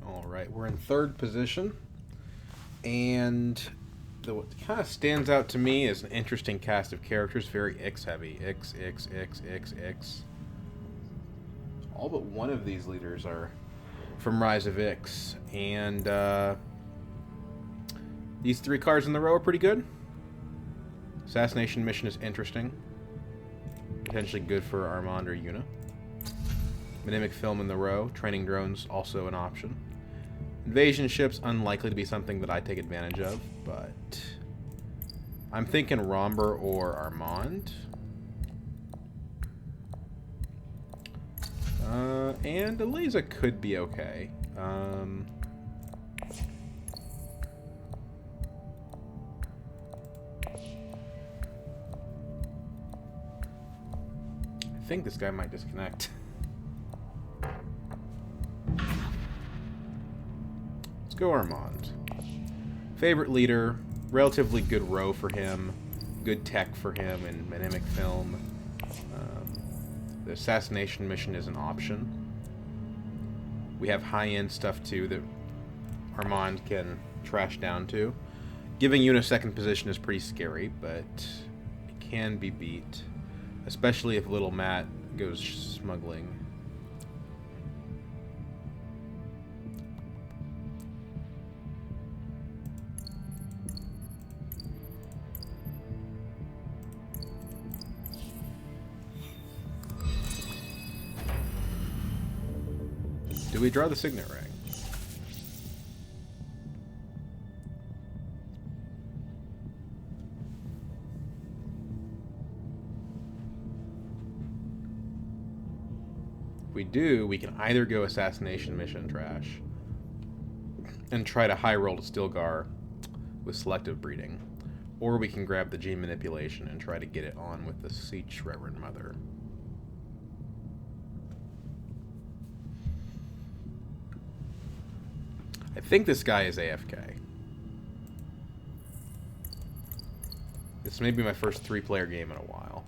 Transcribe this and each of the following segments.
Alright, we're in third position. And what kind of stands out to me is an interesting cast of characters, very X heavy. X, X, X, X, X. All but one of these leaders are from Rise of Ix. And these three cards in the row are pretty good. Assassination Mission is interesting. Potentially good for Armand or Yuna. Mnemonic Film in the row. Training Drones also an option. Invasion Ships unlikely to be something that I take advantage of, but I'm thinking Romber or Armand. And Eliza could be okay. I think this guy might disconnect. Let's go Armand. Favorite leader, relatively good row for him, good tech for him in Mnemonic Film. The assassination mission is an option. We have high-end stuff too that Armand can trash down to. Giving Yuna second position is pretty scary, but it can be beat. Especially if little Matt goes smuggling. Do we draw the signet ring? If we do, we can either go assassination mission trash and try to high roll to Stilgar with selective breeding, or we can grab the gene manipulation and try to get it on with the Siege Reverend Mother. I think this guy is AFK. This may be my first 3-player game in a while.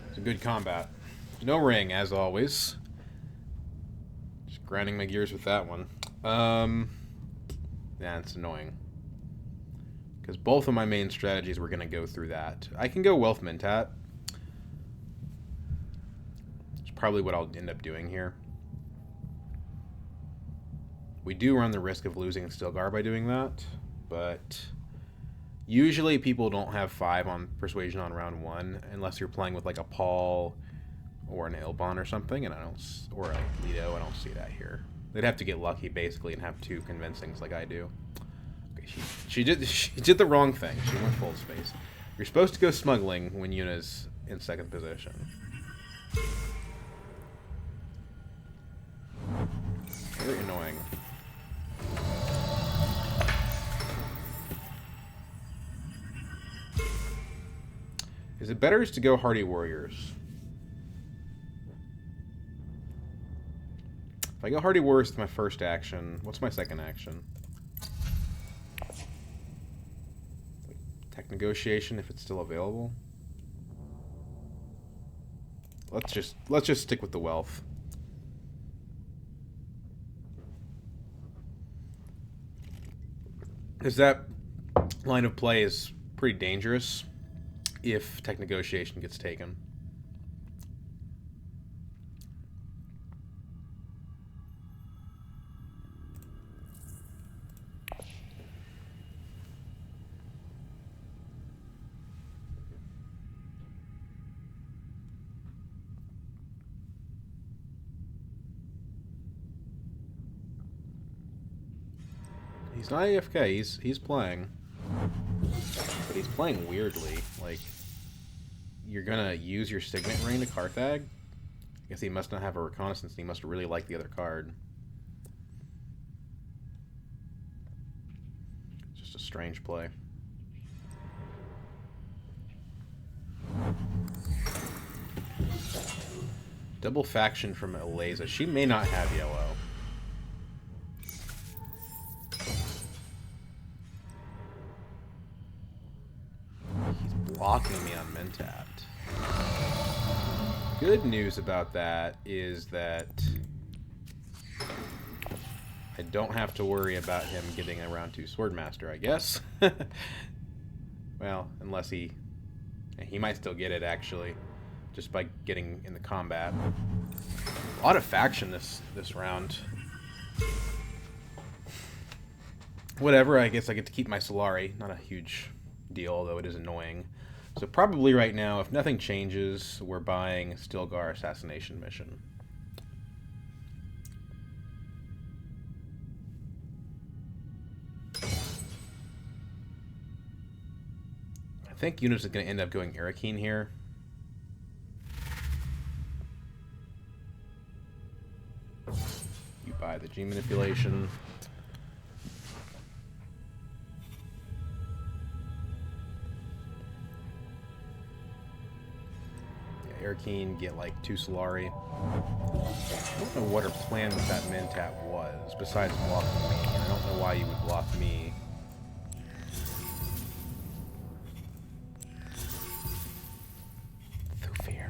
It's a good combat. No ring, as always. Just grinding my gears with that one. Yeah, it's annoying. Because both of my main strategies were going to go through that. I can go Wealth Mentat. It's probably what I'll end up doing here. We do run the risk of losing Stilgar by doing that, but usually people don't have 5 on Persuasion on round 1 unless you're playing with like a Paul or an Ilbon or something, and or a Lido. I don't see that here. They'd have to get lucky basically and have 2 convincings like I do. She did the wrong thing. She went full space. You're supposed to go smuggling when Yuna's in second position. Very annoying. Is it better to go Hardy Warriors? If I go Hardy Warriors, it's my first action. What's my second action? Tech negotiation if it's still available. Let's just stick with the wealth. Because that line of play is pretty dangerous if tech negotiation gets taken. He's not AFK, he's playing. But he's playing weirdly. Like, you're gonna use your signet ring to Carthag? I guess he must not have a reconnaissance, and he must really like the other card. Just a strange play. Double faction from Eliza. She may not have yellow. He's blocking me on Mentat. Good news about that is that I don't have to worry about him getting a round 2 Swordmaster, I guess. Well, unless he might still get it, actually, just by getting in the combat. A lot of faction this round. Whatever, I guess I get to keep my Solari. Not a huge deal, although it is annoying. So probably right now, if nothing changes, we're buying Stilgar Assassination Mission. I think Eunice is going to end up going Arakeen here. You buy the G manipulation. Arakeen, get like 2 Solari. I don't know what her plan with that Mentat was, besides blocking me. I don't know why you would block me. Thufir.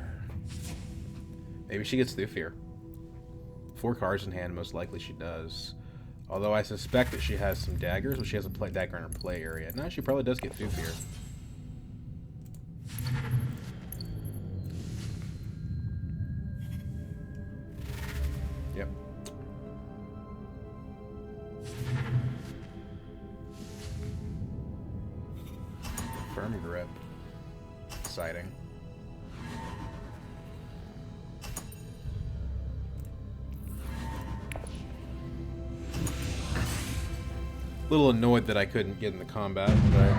Maybe she gets Thufir. 4 cards in hand, most likely she does. Although I suspect that she has some daggers, but she has a dagger in her play area. No, she probably does get Thufir. Yep. Firm grip. Exciting. A little annoyed that I couldn't get in the combat, but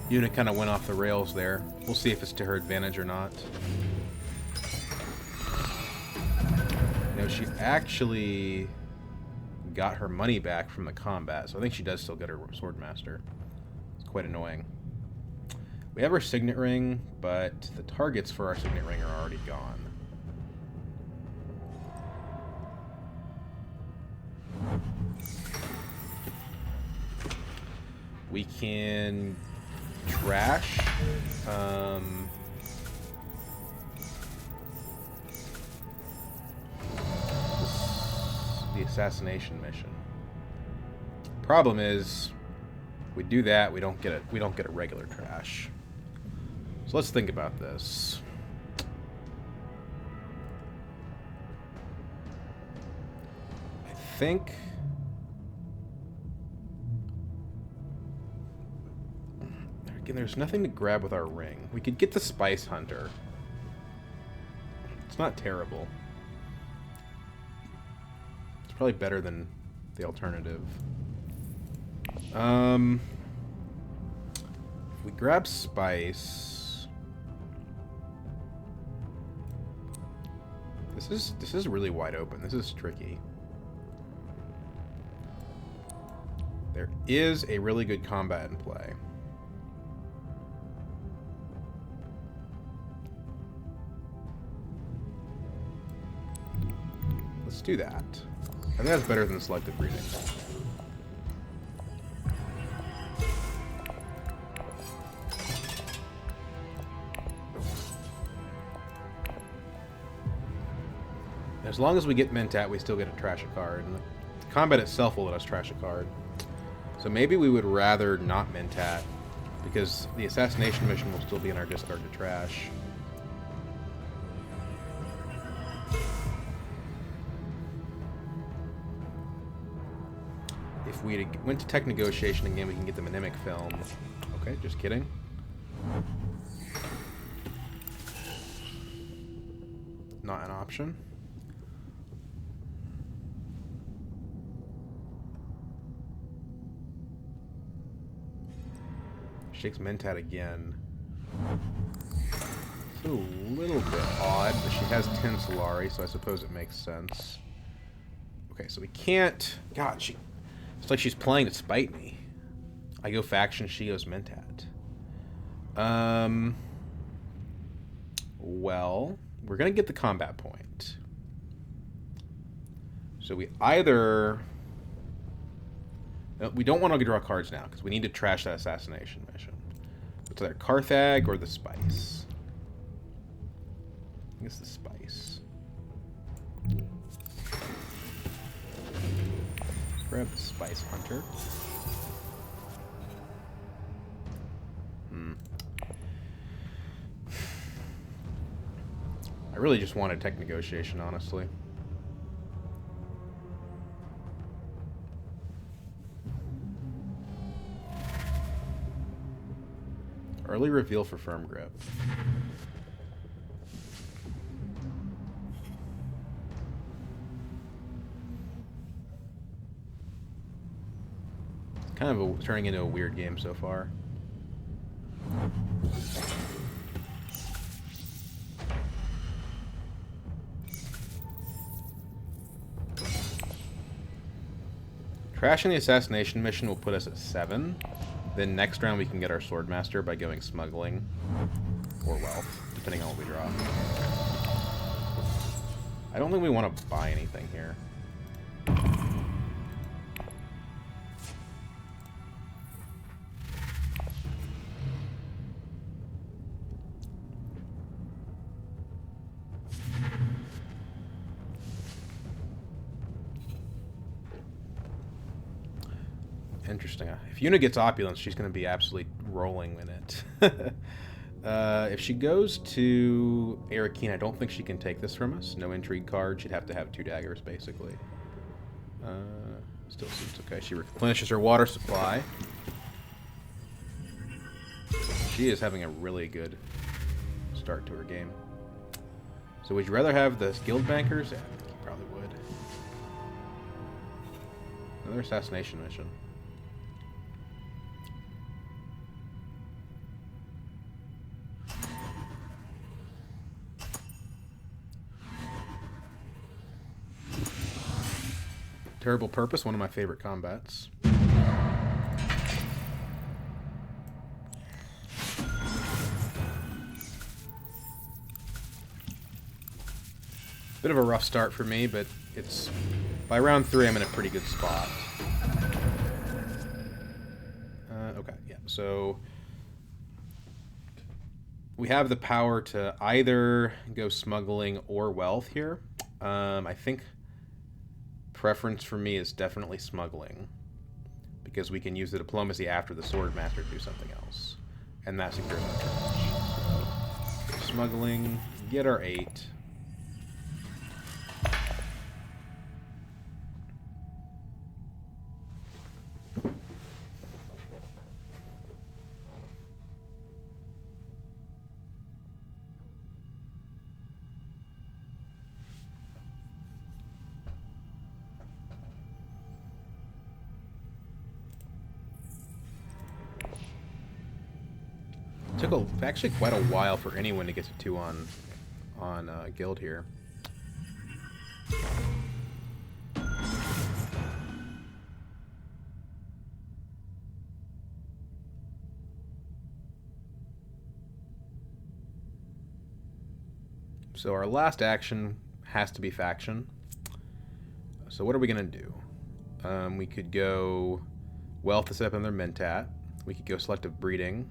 unit kind of went off the rails there. We'll see if it's to her advantage or not. You know, she actually got her money back from the combat, so I think she does still get her Swordmaster. It's quite annoying. We have our Signet Ring, but the targets for our Signet Ring are already gone. We can trash the assassination mission. Problem is, we do that, we don't get a regular trash. So let's think about this. I think again, there's nothing to grab with our ring. We could get the Spice Hunter. It's not terrible. It's probably better than the alternative. If we grab Spice, this is really wide open. This is tricky. There is a really good combat in play. Let's do that. I think that's better than selective breeding. As long as we get Mentat, we still get to trash a card. And the combat itself will let us trash a card. So maybe we would rather not Mentat, because the assassination mission will still be in our discard to trash. If we went to tech negotiation again, we can get the Mnemic film. Okay, just kidding. Not an option. Shakes Mentat again. It's a little bit odd, but she has 10 Solari, so I suppose it makes sense. Okay, so we can't... God, it's like she's playing to spite me. I go faction, she goes Mentat. Well, we're going to get the combat point. So we either... We don't want to draw cards now, because we need to trash that assassination mission. It's either Carthag or the spice. I guess the spice. Let's grab the spice hunter. I really just wanted tech negotiation, honestly. Early reveal for firm grip. Kind of turning into a weird game so far. Crashing the assassination mission will put us at 7. Then next round we can get our Swordmaster by going smuggling or wealth, depending on what we draw. I don't think we want to buy anything here. Interesting. If Yuna gets opulence, she's going to be absolutely rolling in it. If she goes to Arakeen, I don't think she can take this from us. No intrigue card. She'd have to have 2 daggers, basically. Still seems okay. She replenishes her water supply. She is having a really good start to her game. So would you rather have the guild bankers? Yeah, I think you probably would. Another assassination mission. Terrible Purpose, one of my favorite combats. Bit of a rough start for me, but it's by round 3 I'm in a pretty good spot. Okay, yeah, so we have the power to either go smuggling or wealth here. I think preference for me is definitely smuggling, because we can use the diplomacy after the Swordmaster to do something else, and that secures our charge. So, smuggling, get our 8. Took actually quite a while for anyone to get to 2 on guild here. So our last action has to be faction. So what are we going to do? We could go wealth to set up another Mentat. We could go selective breeding.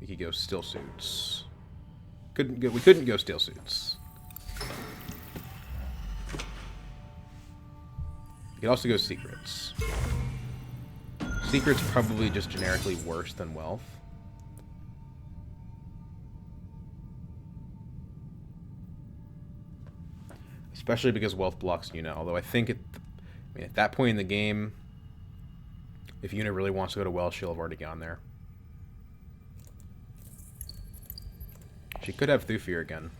We could go still suits. We couldn't go still suits. We could also go secrets. Secrets probably just generically worse than wealth. Especially because wealth blocks Yuna. Although I think at that point in the game, if Yuna really wants to go to wealth, she'll have already gone there. She could have Thufir again.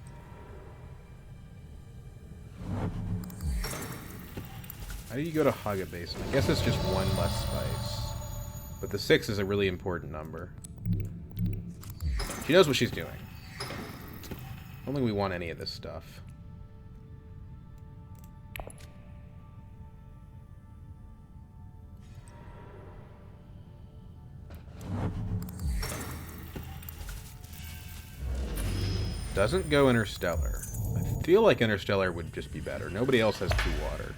How do you go to Haga Basin? I guess it's just 1 less spice. But the 6 is a really important number. She knows what she's doing. I don't think we want any of this stuff. Doesn't go Interstellar. I feel like Interstellar would just be better. Nobody else has 2 water.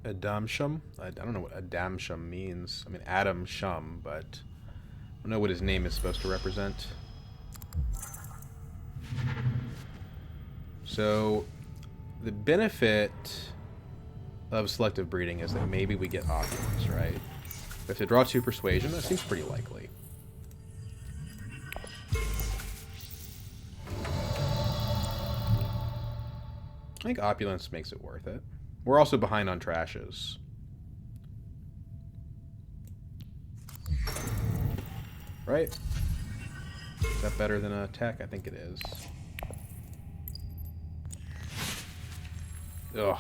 Adamsham. I don't know what Adamsham means. I mean, Adam Shum, but I don't know what his name is supposed to represent. So, the benefit of selective breeding is that maybe we get opulence, right? If they draw 2 persuasion, that seems pretty likely. I think opulence makes it worth it. We're also behind on trashes. Right? Is that better than a tech? I think it is. Ugh.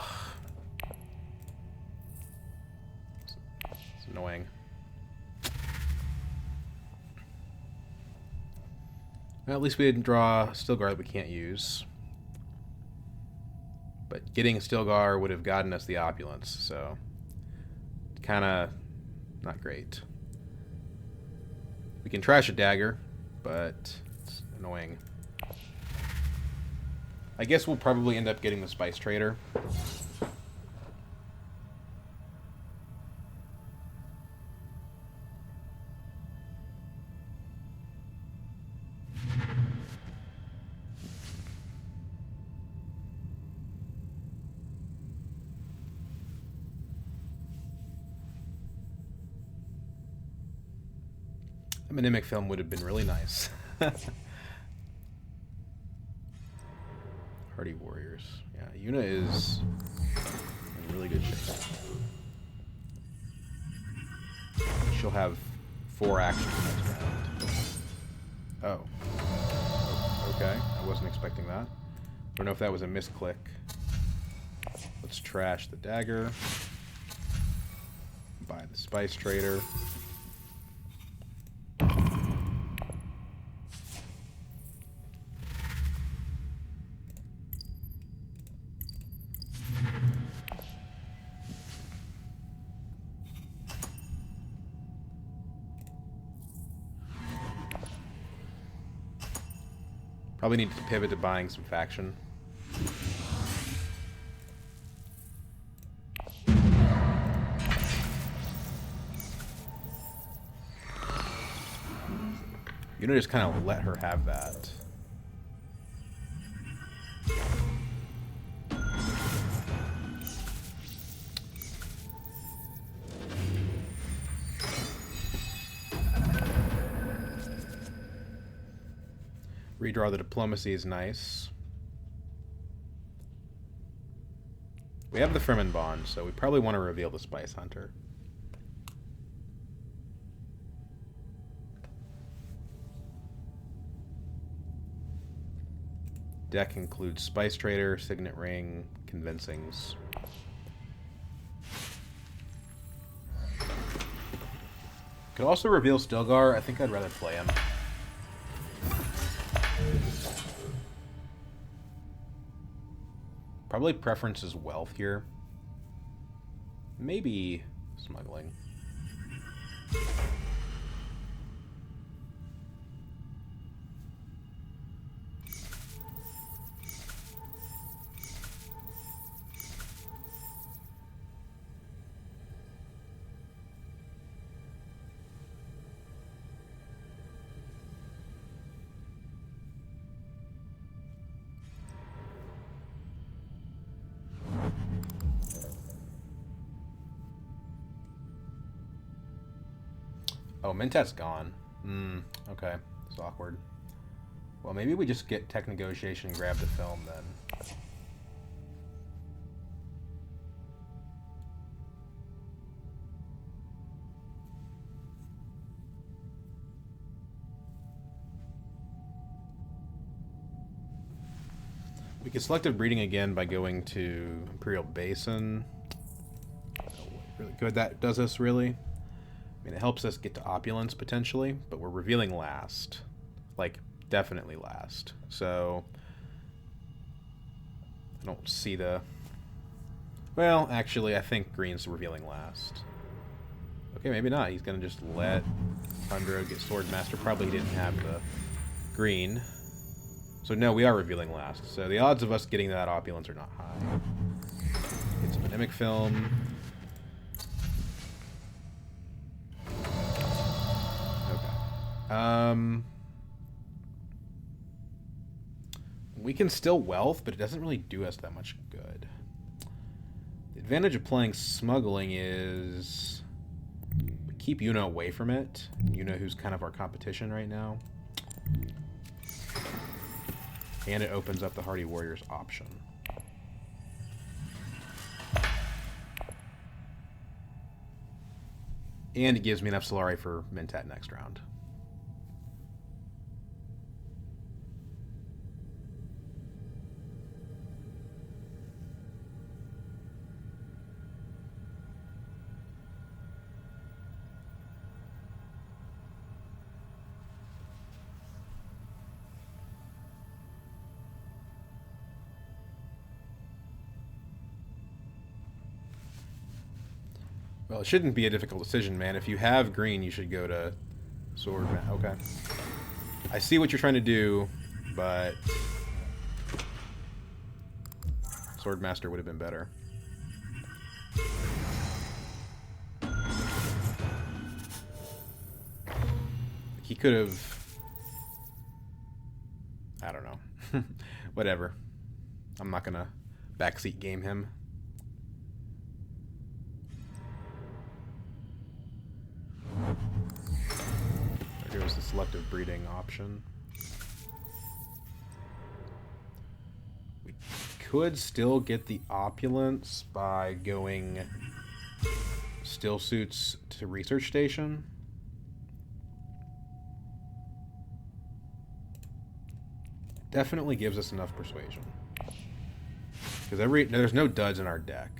It's annoying. Well, at least we didn't draw Stilgar that we can't use. But getting Stilgar would have gotten us the opulence, so kind of not great. We can trash a dagger, but it's annoying. I guess we'll probably end up getting the Spice Trader. A Mimic film would have been really nice. Hardy Warriors. Yeah, Yuna is in really good shape. She'll have 4 actions next round. Oh. Okay, I wasn't expecting that. I don't know if that was a misclick. Let's trash the dagger. Buy the Spice Trader. Probably need to pivot to buying some faction. You know, just kind of let her have that. Redraw the diplomacy is nice. We have the Fremen bond, so we probably want to reveal the Spice Hunter. Deck includes Spice Trader, Signet Ring, Convincings. Could also reveal Stilgar. I think I'd rather play him. Probably preference is wealth here. Maybe smuggling. Oh, Mentat's gone. Okay. It's awkward. Well, maybe we just get tech negotiation and grab the film then. We can selective breeding again by going to Imperial Basin. Really good. That does us really. I mean, it helps us get to opulence, potentially, but we're revealing last. Like, definitely last. So, I don't see the... Well, actually, I think green's revealing last. Okay, maybe not. He's going to just let Tundra get Swordmaster. Probably he didn't have the green. So, no, we are revealing last. So, the odds of us getting that opulence are not high. Get some Mimic Film. We can still wealth, but it doesn't really do us that much good. The advantage of playing smuggling is keep Yuna away from it. Yuna, who's kind of our competition right now. And it opens up the Hardy Warriors option. And it gives me enough Solari for Mentat next round. Well, it shouldn't be a difficult decision, man. If you have green, you should go to Sword. Okay. I see what you're trying to do, but Swordmaster would have been better. He could have... I don't know. Whatever. I'm not gonna backseat game him. There goes the selective breeding option. We could still get the opulence by going still suits to research station. Definitely gives us enough persuasion. Because there's no duds in our deck.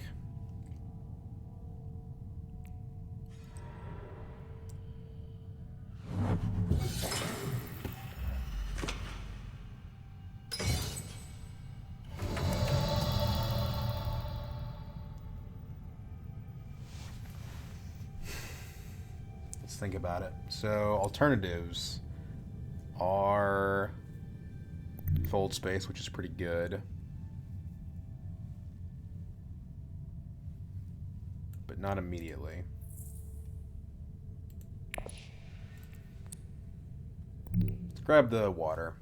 Let's think about it. So alternatives are fold space, which is pretty good, but not immediately. Let's grab the water.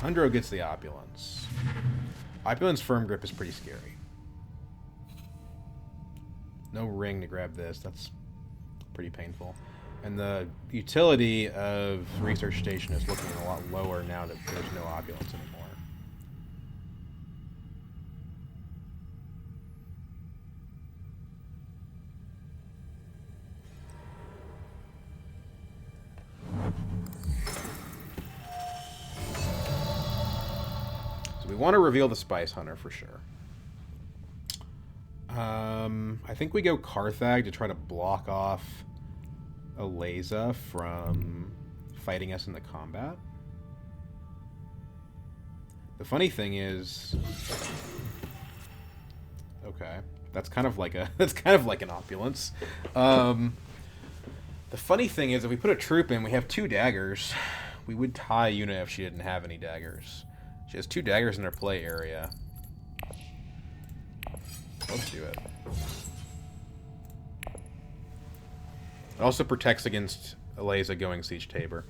Undro gets the opulence. Opulence firm grip is pretty scary. No ring to grab this. That's pretty painful. And the utility of research station is looking a lot lower now that there's no opulence anymore. We want to reveal the Spice Hunter for sure. I think we go Carthag to try to block off Aleza from fighting us in the combat. The funny thing is, okay, that's kind of like an opulence. The funny thing is, if we put a troop in, we have 2 daggers. We would tie Yuna if she didn't have any daggers. She has 2 daggers in her play area. Let's do it. It also protects against Aleza going Siege Tabor.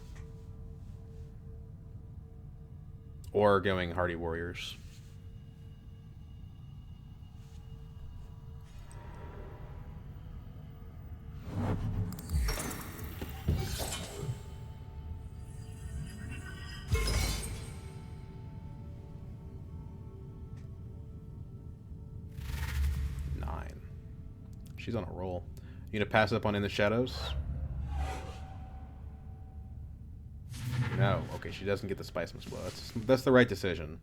Or going Hardy Warriors. She's on a roll. You gonna pass up on In the Shadows? No. Okay, she doesn't get the Spice Mist Blow. That's the right decision.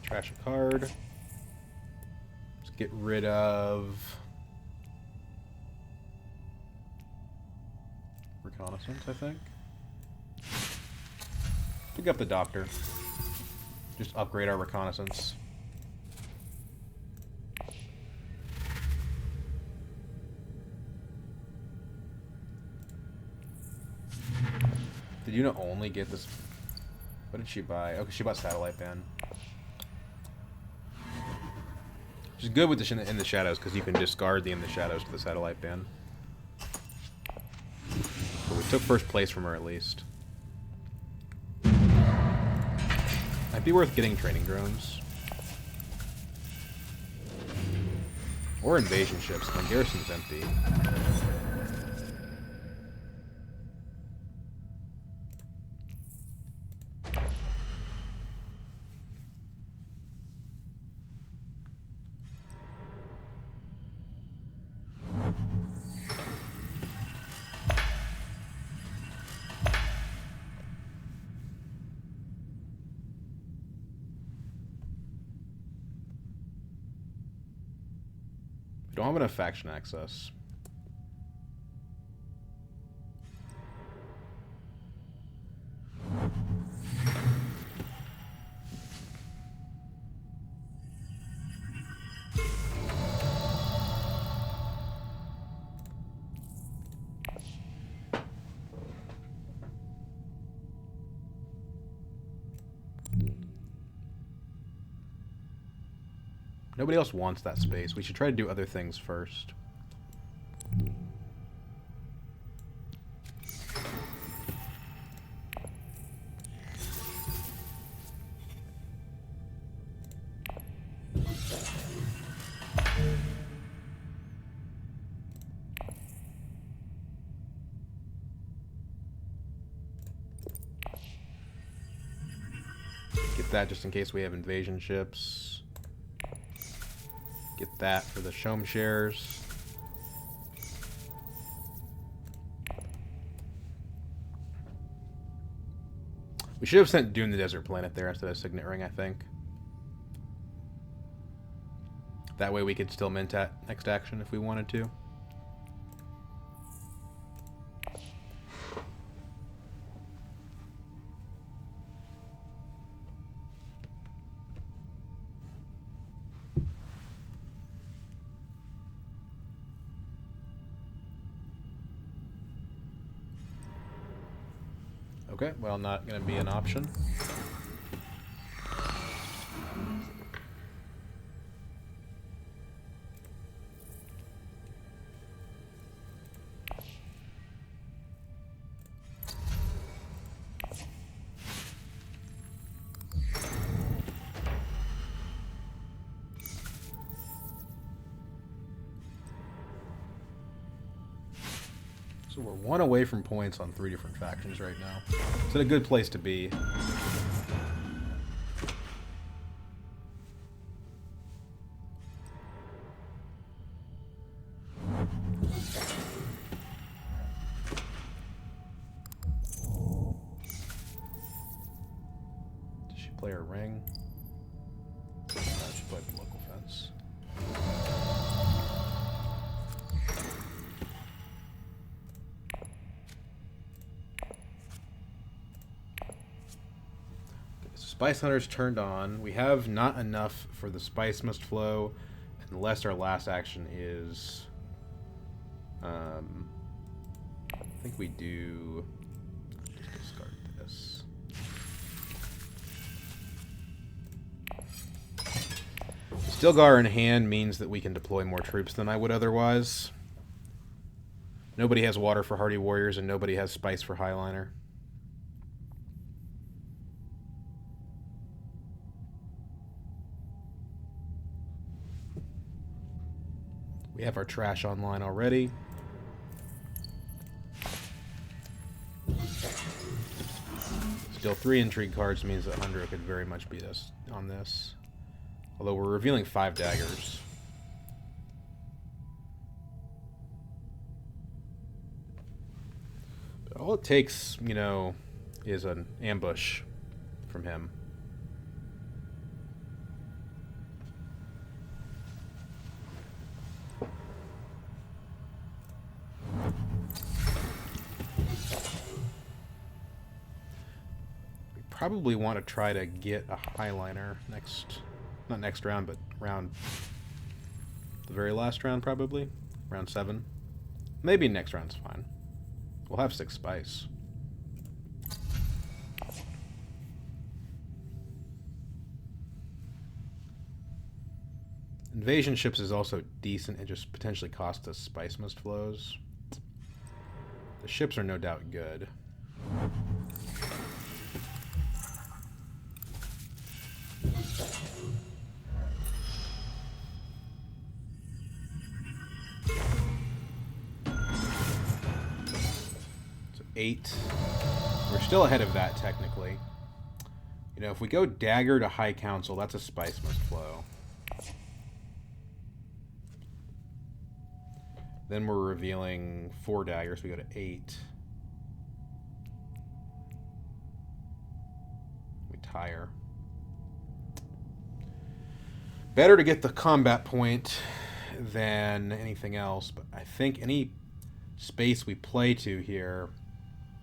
Trash a card. Let's get rid of... reconnaissance, I think. Pick up the doctor. Just upgrade our reconnaissance. Did you not only get this? What did she buy? Okay, she bought satellite band. Which is good with the in the shadows because you can discard the in the shadows to the satellite band. But we took first place from her at least. Might be worth getting training drones. Or invasion ships. My garrison's empty. Don't have enough faction access. Nobody else wants that space. We should try to do other things first. Get that just in case we have invasion ships. Get that for the Shome shares. We should have sent Dune the Desert Planet there instead of Signet Ring, I think. That way we could still mint at next action if we wanted to. Okay, well, not going to be an option. So we're one away from points on 3 different factions right now. It's in a good place to be. Did she play her ring? No, she played the local fence. Spice Hunter's turned on. We have not enough for the Spice Must Flow, unless our last action is... I think we do... Just discard this. Stilgar in hand means that we can deploy more troops than I would otherwise. Nobody has water for Hardy Warriors, and nobody has spice for Heighliner. We have our trash online already. Still 3 intrigue cards means that Hundra could very much beat us on this. Although we're revealing 5 daggers. But all it takes, you know, is an ambush from him. probably want to try to get a Heighliner next, not next round, but round, the very last round probably, round 7. Maybe next round's fine. We'll have 6 spice. Invasion ships is also decent. It just potentially costs us spice mist flows. The ships are no doubt good. So 8. We're still ahead of that technically. You know, if we go dagger to High Council, that's a spice must flow. Then we're revealing 4 daggers. We go to 8. We tire. Better to get the combat point than anything else, but I think any space we play to here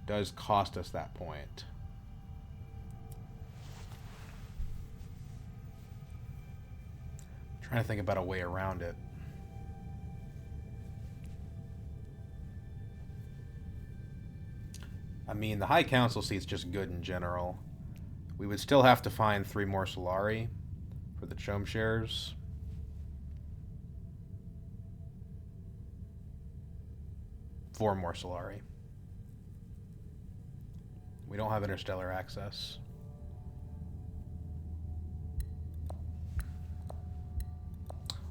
does cost us that point. I'm trying to think about a way around it. I mean, the High Council seat's just good in general. We would still have to find 3 more Solari for the Chome shares. Four more Solari. We don't have interstellar access.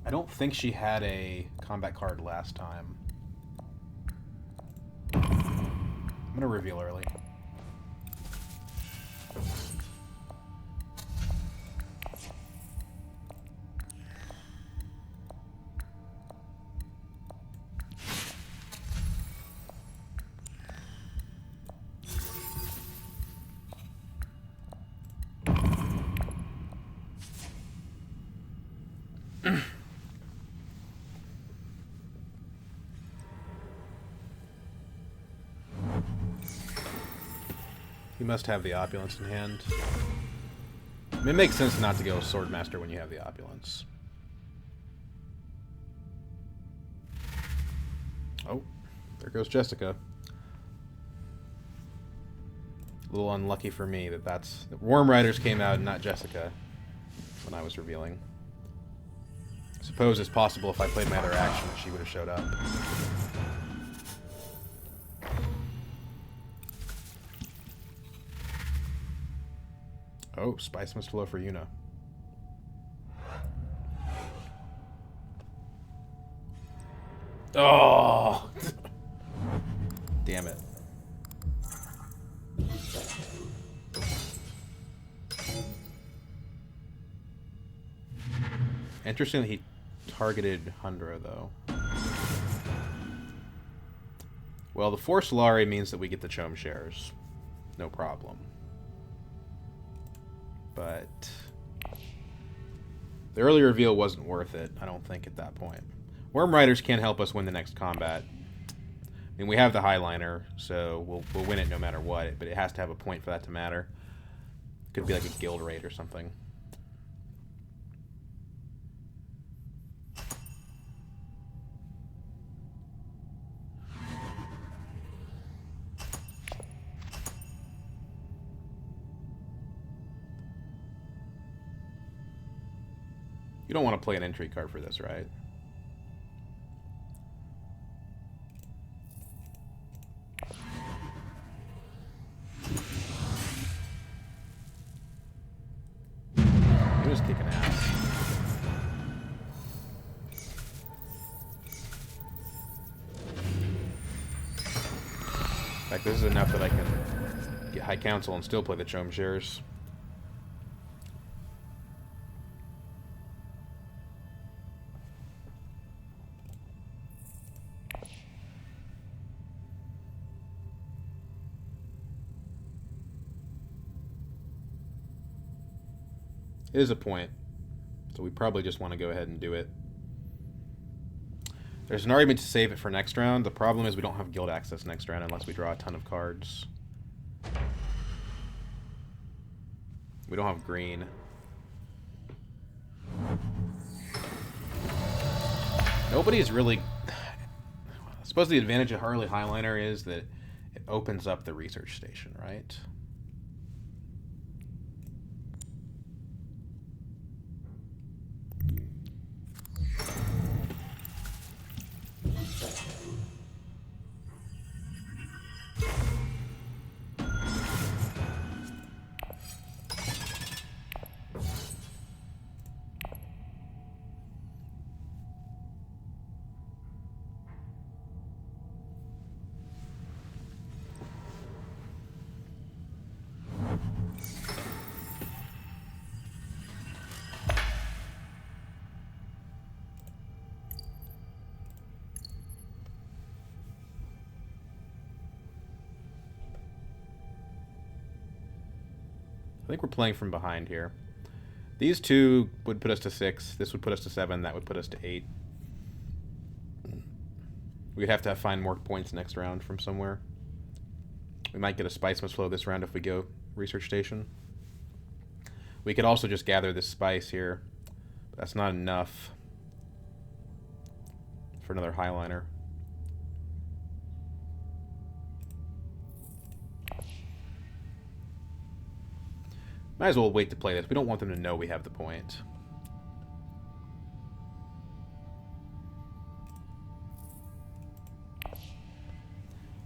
I don't think she had a combat card last time. I'm gonna reveal early. You must have the opulence in hand. I mean, it makes sense not to go Swordmaster when you have the opulence. Oh, there goes Jessica. A little unlucky for me that Worm Riders came out and not Jessica when I was revealing. I suppose it's possible if I played my other action that she would have showed up. Oh, spice must flow for Yuna. Oh! Damn it. Interesting that he targeted Hundra, though. Well, the 4 Solari means that we get the Chome shares. No problem. But the early reveal wasn't worth it, I don't think, at that point. Worm Riders can't help us win the next combat. I mean, we have the Heighliner, so we'll win it no matter what, but it has to have a point for that to matter. Could be like a guild raid or something. You don't want to play an entry card for this, right? He was kicking ass. In fact, this is enough that I can get High Council and still play the Chome shares. It is a point, so we probably just want to go ahead and do it. There's an argument to save it for next round. The problem is we don't have guild access next round unless we draw a ton of cards. We don't have green. Nobody's really... I suppose the advantage of Heighliner is that it opens up the research station, right? I think we're playing from behind here. These two would put us to 6. This would put us to 7. That would put us to 8. We'd have to find more points next round from somewhere. We might get a spice must flow this round if we go research station. We could also just gather this spice here. But that's not enough for another Heighliner. Might as well wait to play this. We don't want them to know we have the point.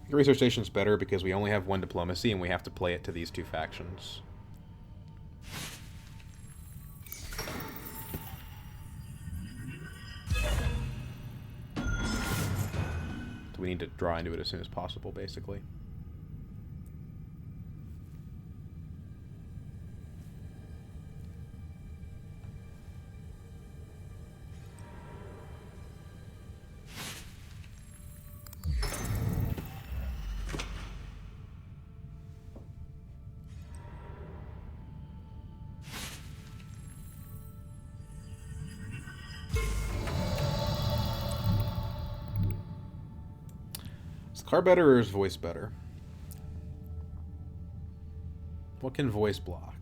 The research station's better because we only have 1 diplomacy and we have to play it to these 2 factions. So we need to draw into it as soon as possible, basically. Is car better or is voice better? What can voice block?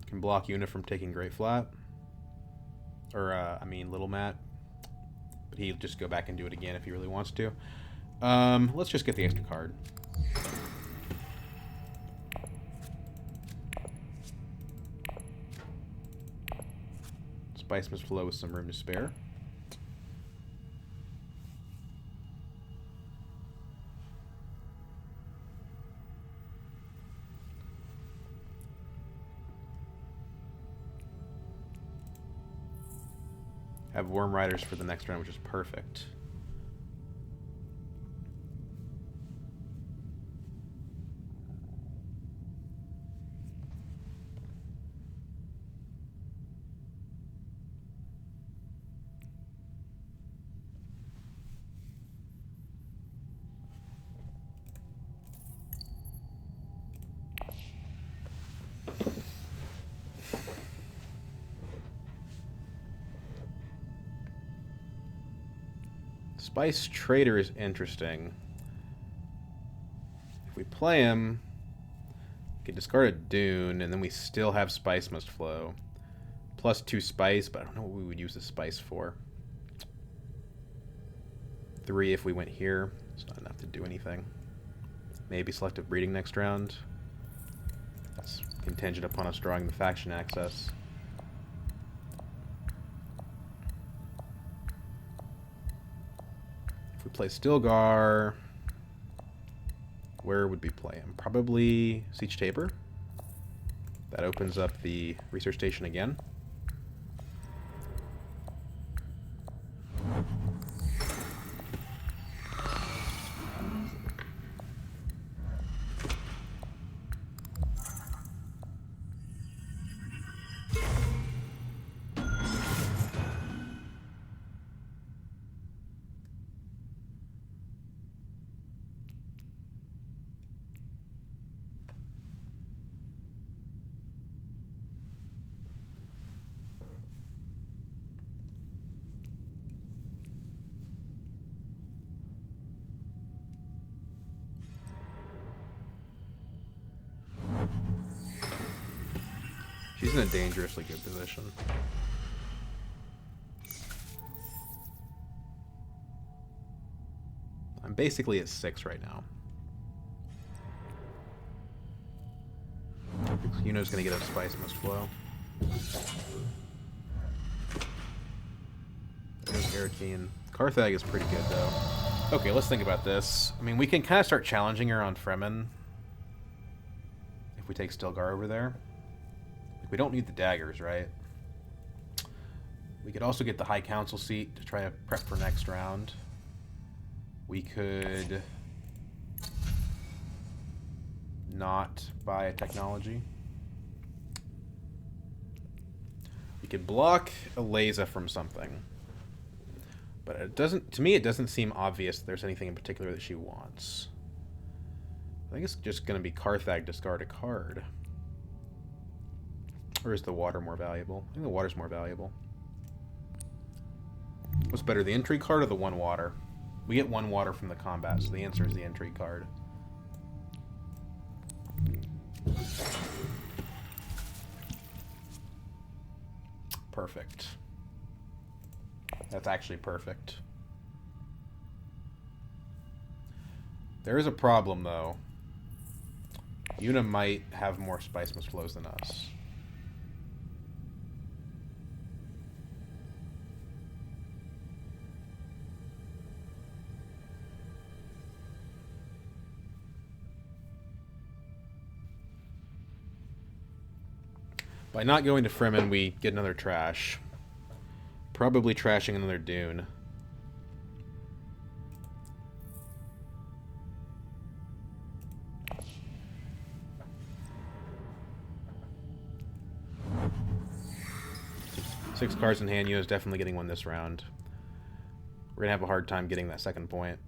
Can block Una from taking Great Flat. Or, I mean, Little Matt. But he'll just go back and do it again if he really wants to. Let's just get the extra card. Spice must flow with some room to spare. Have Worm Riders for the next round, which is perfect. Spice Trader is interesting. If we play him, we can discard a Dune, and then we still have Spice Must Flow. Plus 2 Spice, but I don't know what we would use the Spice for. 3 if we went here. It's not enough to do anything. Maybe Selective Breeding next round. That's contingent upon us drawing the faction access. We play Stilgar. Where would we play him? Probably Siege Tabor. That opens up the research station again. She's in a dangerously good position. I'm basically at 6 right now. Yuno's gonna get a Spice Must Flow. There's Arakeen. Karthag is pretty good, though. Okay, let's think about this. I mean, we can kind of start challenging her on Fremen. If we take Stilgar over there. We don't need the daggers, right? We could also get the High Council seat to try to prep for next round. We could not buy a technology. We could block Eliza from something. But it doesn't, to me, it doesn't seem obvious there's anything in particular that she wants. I think it's just going to be Karthag discard a card. Or is the water more valuable? I think the water's more valuable. What's better, the intrigue card or the 1 water? We get 1 water from the combat, so the answer is the intrigue card. Perfect. That's actually perfect. There is a problem, though. Yuna might have more Spice Must Flows than us. By not going to Fremen, we get another trash. Probably trashing another dune. Six cards in hand. Yuna's definitely getting one this round. We're going to have a hard time getting that second point.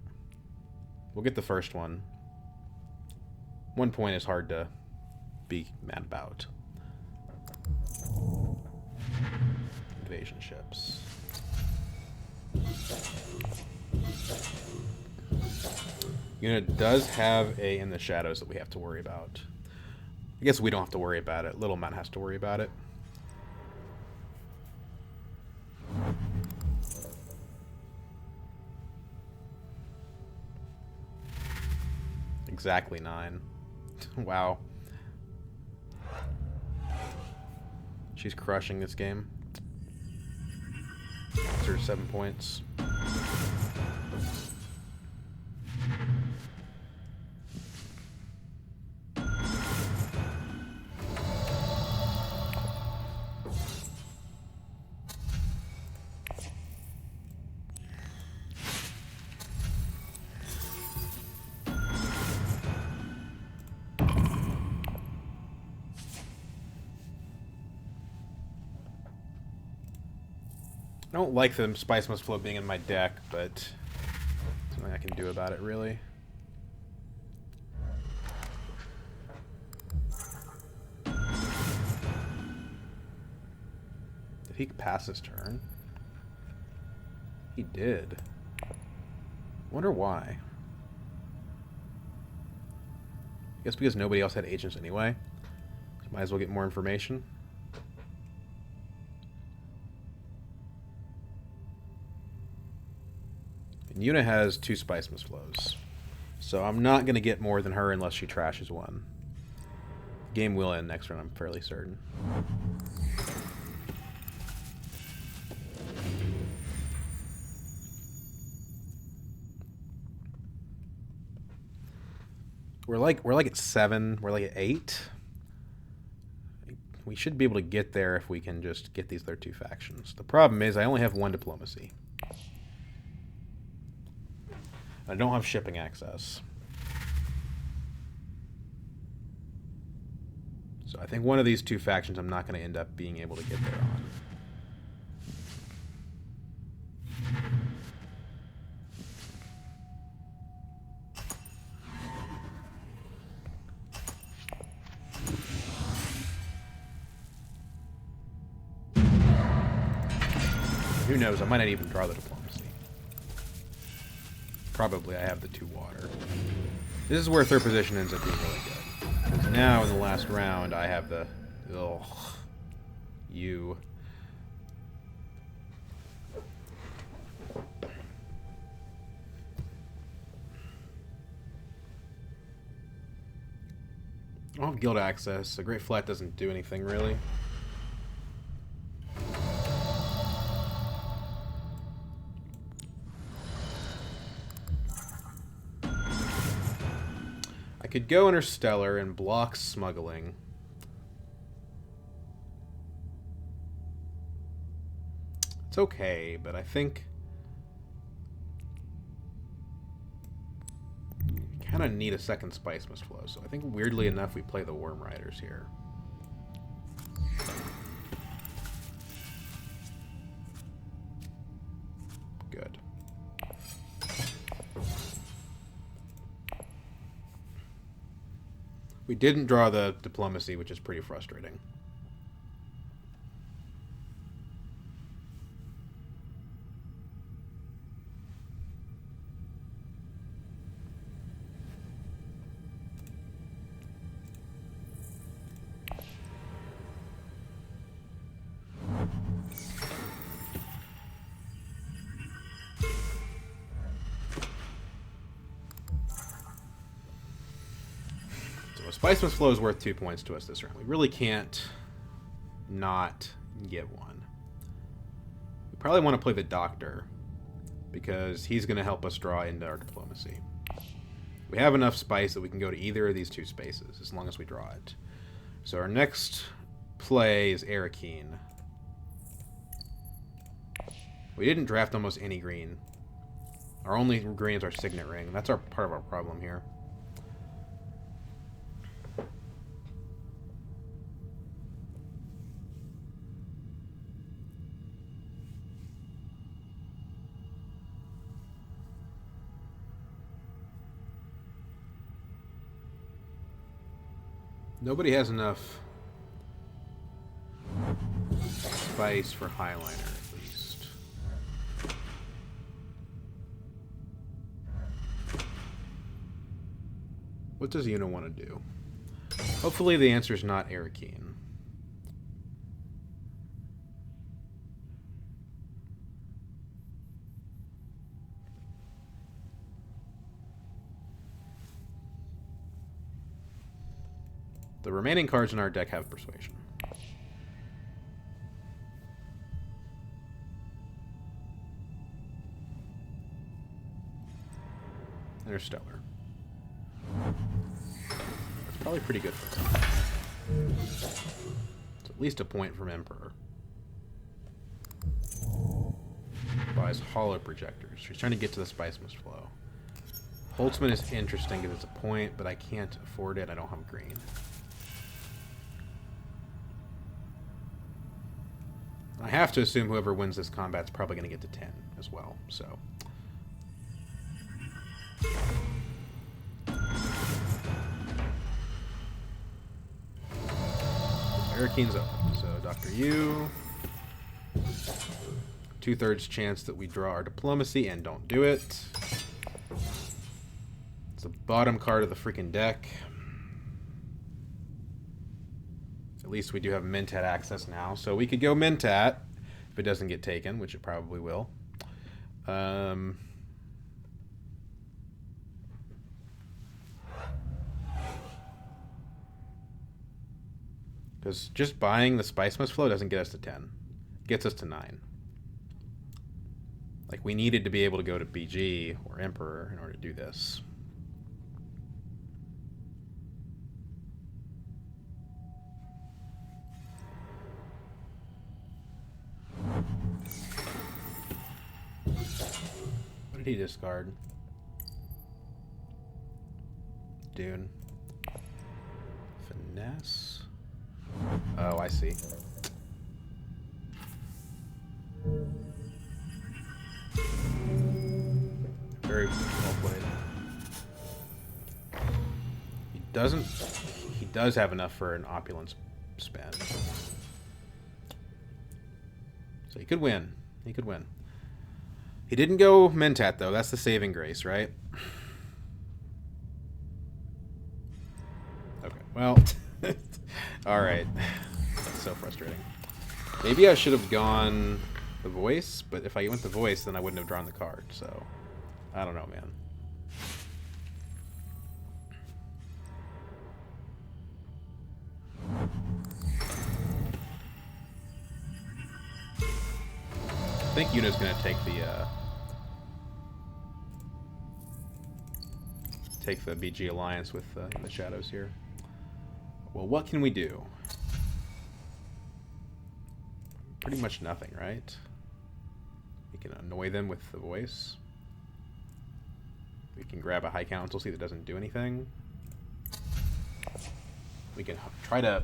We'll get the first one. 1 point is hard to be mad about. Invasion ships. Unit does have a in the shadows that we have to worry about. I guess we don't have to worry about it. Little Man has to worry about it. Exactly 9. Wow. She's crushing this game. That's her 7 points. I don't like the Spice Must Flow being in my deck, but something I can do about it, really. Did he pass his turn? He did. Wonder why. I guess because nobody else had agents anyway. So might as well get more information. Yuna has 2 Spice Must Flows, so I'm not going to get more than her unless she trashes one. Game will end next round, I'm fairly certain. We're like at 7, we're like at 8. We should be able to get there if we can just get these other 2 factions. The problem is I only have 1 diplomacy. I don't have shipping access. So I think one of these 2 factions I'm not going to end up being able to get there on. Who knows? I might not even draw the diplomacy. Probably I have the 2 water. This is where 3rd position ends up being really good. Because now in the last round I have the... Ugh. You. I don't have guild access. A Great Flat doesn't do anything, really. I could go Interstellar and block smuggling. It's okay, but I think... kind of need a second Spice Must Flow, so I think weirdly enough we play the Worm Riders here. Good. We didn't draw the Diplomacy, which is pretty frustrating. Spice Must Flow is worth 2 points to us this round. We really can't not get one. We probably want to play the Doctor, because he's going to help us draw into our Diplomacy. We have enough spice that we can go to either of these two spaces, as long as we draw it. So our next play is Arakeen. We didn't draft almost any green. Our only green is our Signet Ring. That's part of our problem here. Nobody has enough spice for Heighliner, at least. What does Una want to do? Hopefully the answer is not Arakeen. The remaining cards in our deck have Persuasion. Interstellar. That's probably pretty good for him. It's at least a point from Emperor. Buys Hollow Projectors. He's trying to get to the Spice Must Flow. Holtzman is interesting because it's a point, but I can't afford it. I don't have green. I have to assume whoever wins this combat's probably going to get to 10 as well, so. Arakeen's open, so Dr. Yu. 2/3 chance that we draw our Diplomacy and don't do it. It's the bottom card of the freaking deck. At least we do have Mentat access now, so we could go Mentat if it doesn't get taken, which it probably will. Because just buying the Spice Must Flow doesn't get us to 10. It gets us to 9. Like, we needed to be able to go to BG or Emperor in order to do this. What did he discard? Dune. Finesse. Oh, I see. Very well played. He does have enough for an opulence spend. So he could win. He could win. He didn't go Mentat, though. That's the saving grace, right? Okay, well. Alright. That's so frustrating. Maybe I should have gone the voice, but if I went the voice, then I wouldn't have drawn the card, so... I don't know, man. I think Yuna's gonna take the BG Alliance with in the shadows here. Well, what can we do? Pretty much nothing, right? We can annoy them with the voice. We can grab a High Council, see that doesn't do anything. We can try to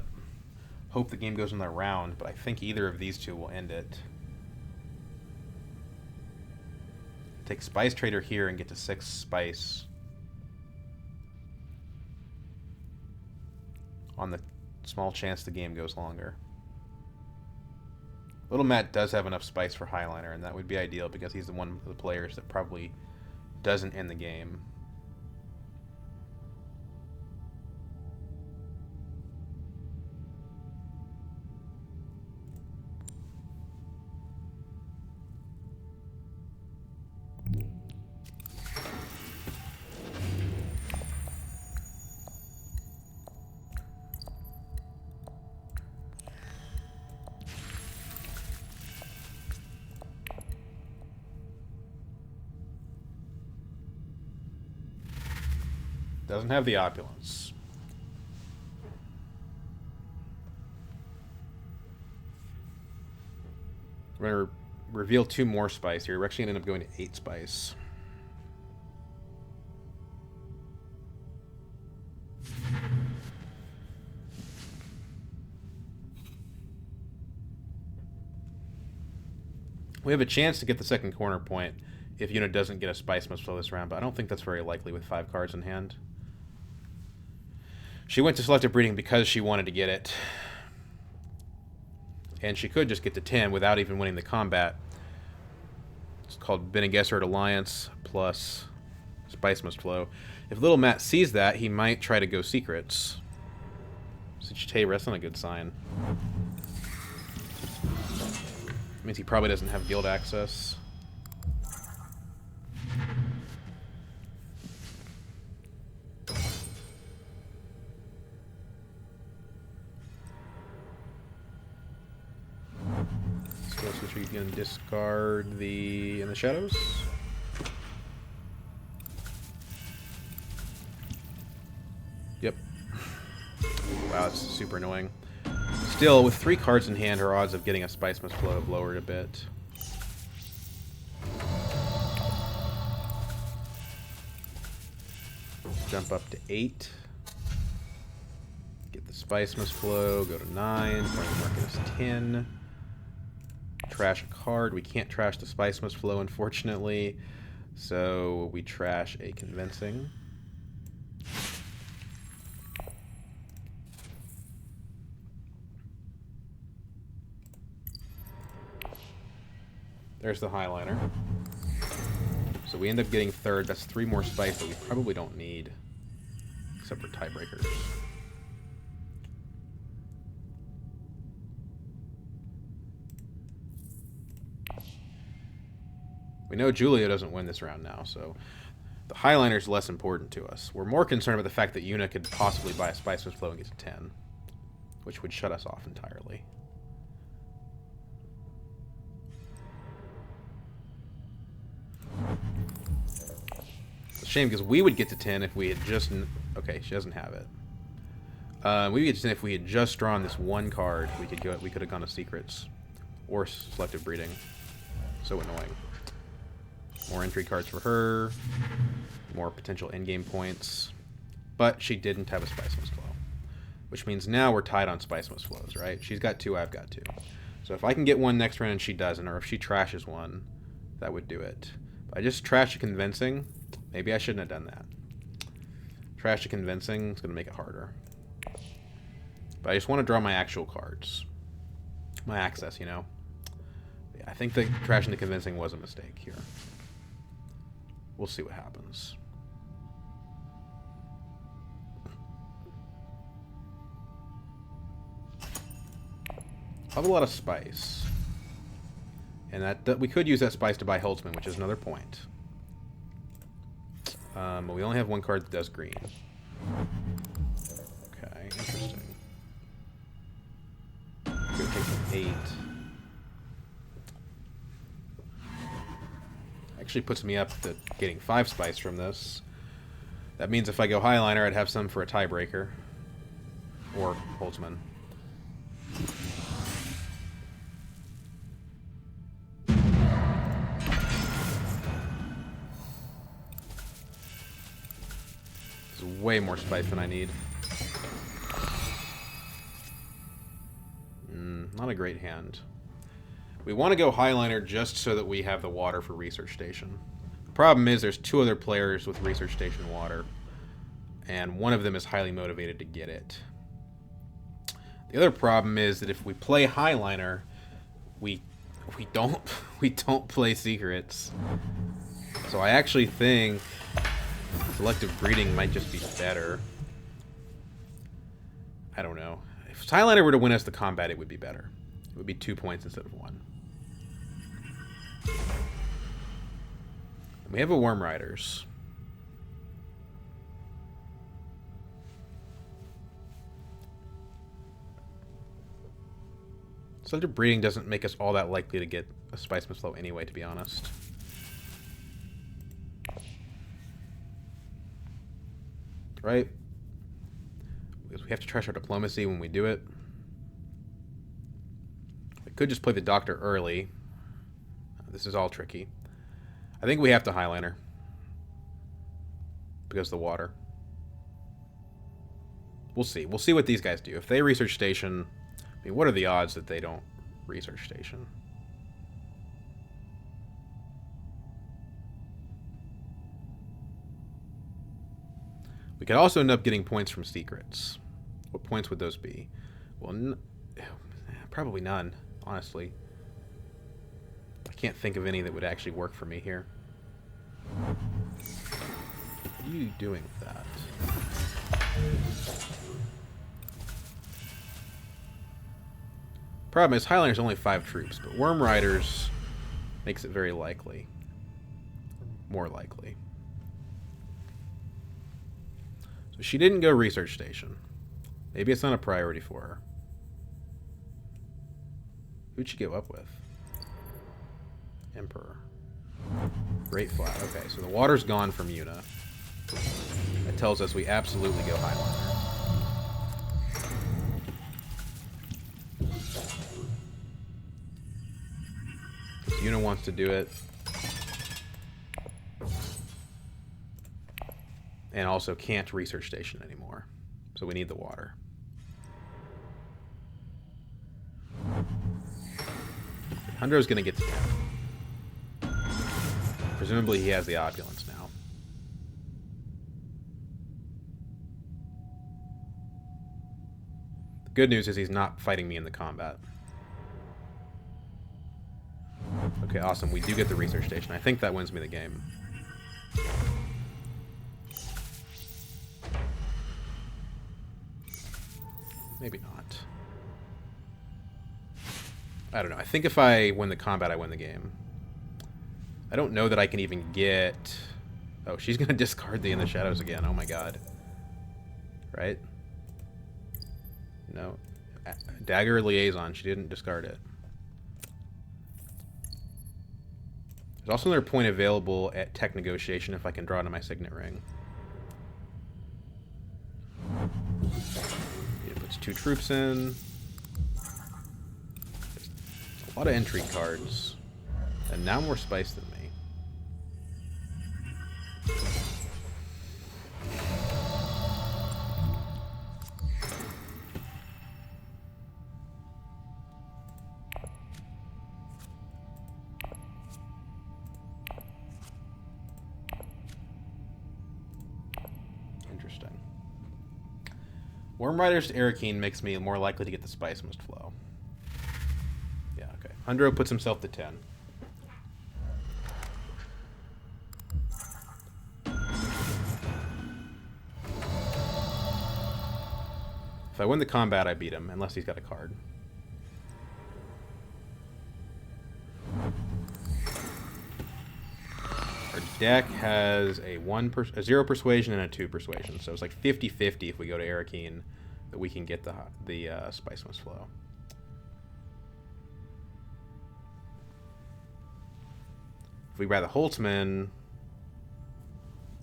hope the game goes in their round, but I think either of these two will end it. Take Spice Trader here and get to 6 Spice. On the small chance the game goes longer. Little Matt does have enough spice for Heighliner, and that would be ideal because he's the one of the players that probably doesn't end the game. Doesn't have the opulence. We're going to reveal 2 more spice here. We're actually going to end up going to 8 spice. We have a chance to get the second corner point if Yuna doesn't get a Spice Must Flow this round, but I don't think that's very likely with 5 cards in hand. She went to Selective Breeding because she wanted to get it. And she could just get to 10 without even winning the combat. It's called Bene Gesserit Alliance plus Spice Must Flow. If Little Matt sees that, he might try to go Secrets. Suchite rests on a good sign. Means he probably doesn't have guild access. So you can discard the in the shadows. Yep. Wow, that's super annoying. Still, with 3 cards in hand, her odds of getting a Spice Must Flow have lowered a bit. Jump up to 8. Get the Spice Must Flow, go to 9, point mark is 10. Trash a card. We can't trash the Spice Must Flow, unfortunately. So we trash a Convincing. There's the Heighliner. So we end up getting 3rd. That's 3 more spice that we probably don't need. Except for tiebreakers. We know Julia doesn't win this round now, so the Heighliner is less important to us. We're more concerned about the fact that Yuna could possibly buy a Spice Must Flow and get to 10, which would shut us off entirely. It's a shame because we would get to 10 if we had just... Okay, she doesn't have it. We would get to 10 if we had just drawn this one card. We could have gone to Secrets or Selective Breeding. So annoying. More entry cards for her. More potential endgame points. But she didn't have a Spice Must Flow. Which means now we're tied on Spice Must Flows, right? She's got 2, I've got 2. So if I can get one next round and she doesn't, or if she trashes one, that would do it. But I just trashed a Convincing. Maybe I shouldn't have done that. Trash a Convincing. It's going to make it harder. But I just want to draw my actual cards. My access, you know? Yeah, I think that trashing the Convincing was a mistake here. We'll see what happens. I have a lot of spice. And that we could use that spice to buy Holtzman, which is another point. But we only have one card that does green. Okay, interesting. Could take an 8. Actually puts me up to getting 5 spice from this. That means if I go Heighliner, I'd have some for a tiebreaker. Or Holtzman. This is way more spice than I need. Not a great hand. We want to go Heighliner just so that we have the water for Research Station. The problem is there's 2 other players with Research Station water, and one of them is highly motivated to get it. The other problem is that if we play Heighliner, we don't play secrets. So I actually think selective breeding might just be better. I don't know. If Heighliner were to win us the combat, it would be better. It would be 2 points instead of 1. And we have a Worm Riders. Selective breeding doesn't make us all that likely to get a Spice Mist Flow anyway, to be honest. Right? Because we have to trust our diplomacy when we do it. We could just play the Doctor early. This is all tricky. I think we have to Heighliner. Because of the water. We'll see. We'll see what these guys do. If they Research Station... I mean, what are the odds that they don't Research Station? We could also end up getting points from secrets. What points would those be? Well, probably none, honestly. I can't think of any that would actually work for me here. What are you doing with that? Problem is, Heighliner's only 5 troops, but Worm Riders makes it very likely. More likely. So she didn't go Research Station. Maybe it's not a priority for her. Who'd she give up with? Emperor. Great Flat. Okay, so the water's gone from Yuna. That tells us we absolutely go Heighliner. Yuna wants to do it. And also can't Research Station anymore. So we need the water. Hundro's going to get to 10. Presumably he has the opulence now. The good news is he's not fighting me in the combat. Okay, awesome. We do get the Research Station. I think that wins me the game. Maybe not. I don't know. I think if I win the combat, I win the game. I don't know that I can even get... Oh, she's going to discard the In the Shadows again. Oh my god. Right? No. Dagger Liaison. She didn't discard it. There's also another point available at Tech Negotiation if I can draw into my Signet Ring. It puts 2 troops in. There's a lot of intrigue cards. And now more spice than me. Interesting. Worm Riders to Arakeen makes me more likely to get the Spice Mist Flow. Yeah, okay. Hundro puts himself to 10. If I win the combat, I beat him, unless he's got a card. deck has a 0 persuasion and a 2 persuasion, so it's like 50-50 if we go to Arakeen that we can get the Spice Must Flow. If we buy the Holtzman,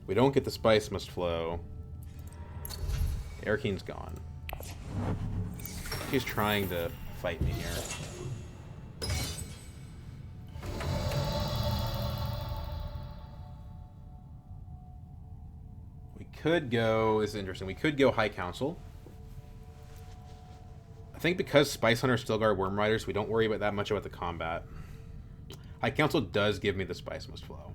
we don't get the Spice Must Flow. Arakeen's gone. He's trying to fight me here. We could go, this is interesting, we could go High Council. I think because Spice Hunter, Stilgar, Worm Riders, we don't worry about that much about the combat. High Council does give me the Spice Must Flow.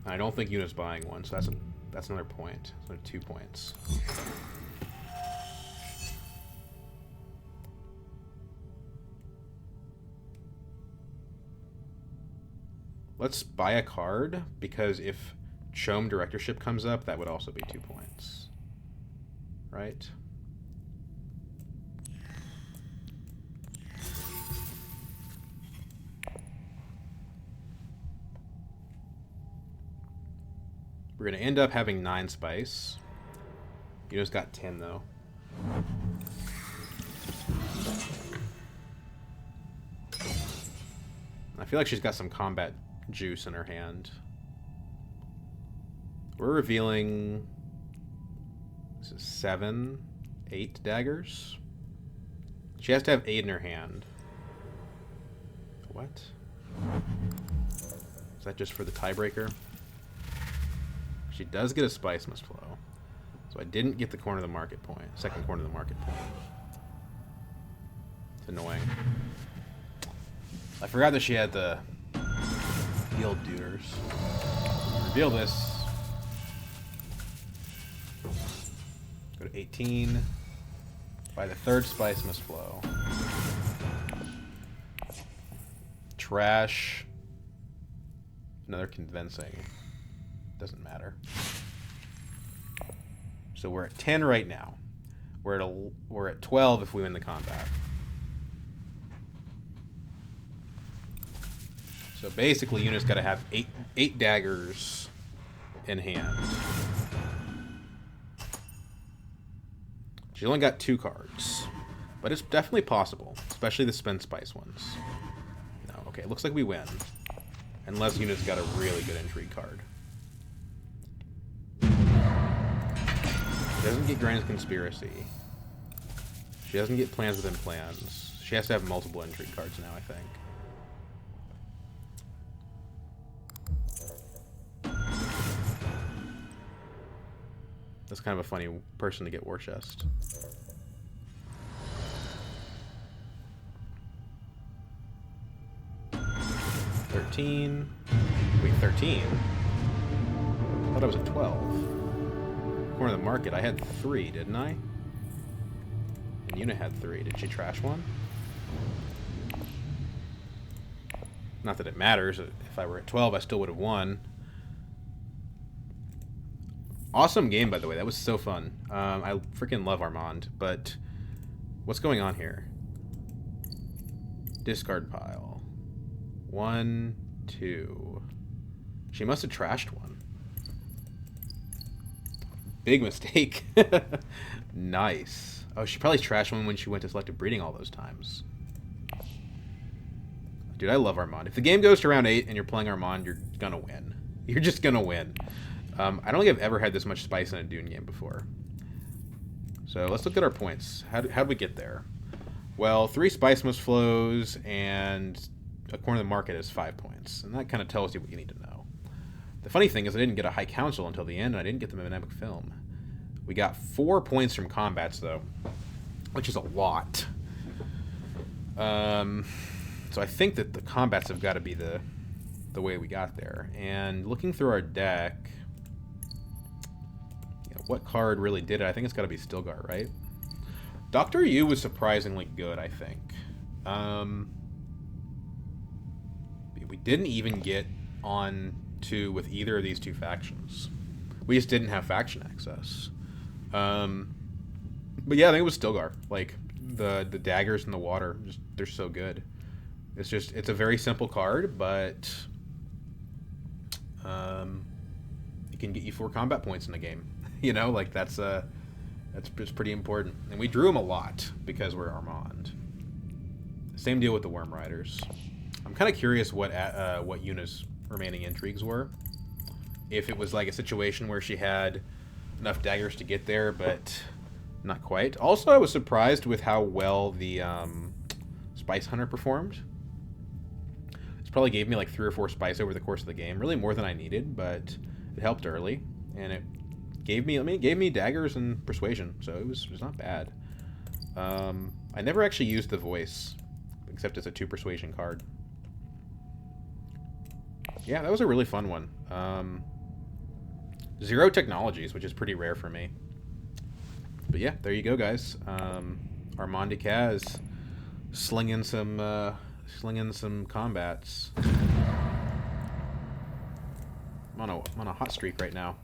I don't think Yuna's buying one, so that's another point. So 2 points. Let's buy a card, because if Chome Directorship comes up, that would also be 2 points. Right? We're going to end up having 9 spice. Yuna's got 10, though. I feel like she's got some combat juice in her hand. We're revealing... This is 7, 8 daggers. She has to have 8 in her hand. What? Is that just for the tiebreaker? She does get a Spice Must Flow. So I didn't get the corner of the market point. Second corner of the market point. It's annoying. I forgot that she had the Field Duders. Reveal this. Go to 18. Buy the third Spice Must Flow. Trash. Another convincing. Doesn't matter. So we're at 10 right now. We're at 12 if we win the combat. So basically, Yuna's got to have eight daggers in hand. She's only got 2 cards, but it's definitely possible, especially the spend spice ones. No, okay, it looks like we win, unless Yuna's got a really good intrigue card. She doesn't get Grand's Conspiracy. She doesn't get Plans Within Plans. She has to have multiple intrigue cards now, I think. That's kind of a funny person to get War Chest. $13. Wait, 13? I thought I was at 12. Corner of the market, I had 3, didn't I? And Yuna had 3. Did she trash one? Not that it matters. If I were at 12, I still would have won. Awesome game, by the way. That was so fun. I freaking love Armand, but what's going on here? Discard pile. 1, 2. She must have trashed one. Big mistake. Nice. Oh, she probably trashed one when she went to selective breeding all those times. Dude, I love Armand. If the game goes to round 8 and you're playing Armand, you're gonna win. You're just gonna win. I don't think I've ever had this much spice in a Dune game before. So let's look at our points. How'd we get there? Well, 3 spice must flows and a corner of the market is 5 points. And that kind of tells you what you need to know. The funny thing is I didn't get a high council until the end, and I didn't get the mnemonic film. We got 4 points from combats, though, which is a lot. So I think that the combats have got to be the way we got there. And looking through our deck... what card really did it? I think it's got to be Stilgar, right? Dr. Yu was surprisingly good, I think. We didn't even get on to with either of these 2 factions. We just didn't have faction access. But yeah, I think it was Stilgar. Like, the daggers in the water, just they're so good. It's a very simple card, but it can get you 4 combat points in the game. You know, like that's pretty important. And we drew them a lot because we're Armand. Same deal with the Worm Riders. I'm kind of curious what Yuna's remaining intrigues were. If it was like a situation where she had enough daggers to get there, but not quite. Also, I was surprised with how well the Spice Hunter performed. This probably gave me like 3 or 4 spice over the course of the game. Really more than I needed, but it helped early. And it gave me daggers and persuasion, so it was not bad. I never actually used the voice, except as a 2 persuasion card. Yeah, that was a really fun one. 0 technologies, which is pretty rare for me. But yeah, there you go, guys. Armand Decaz slinging some combats. I'm on a hot streak right now.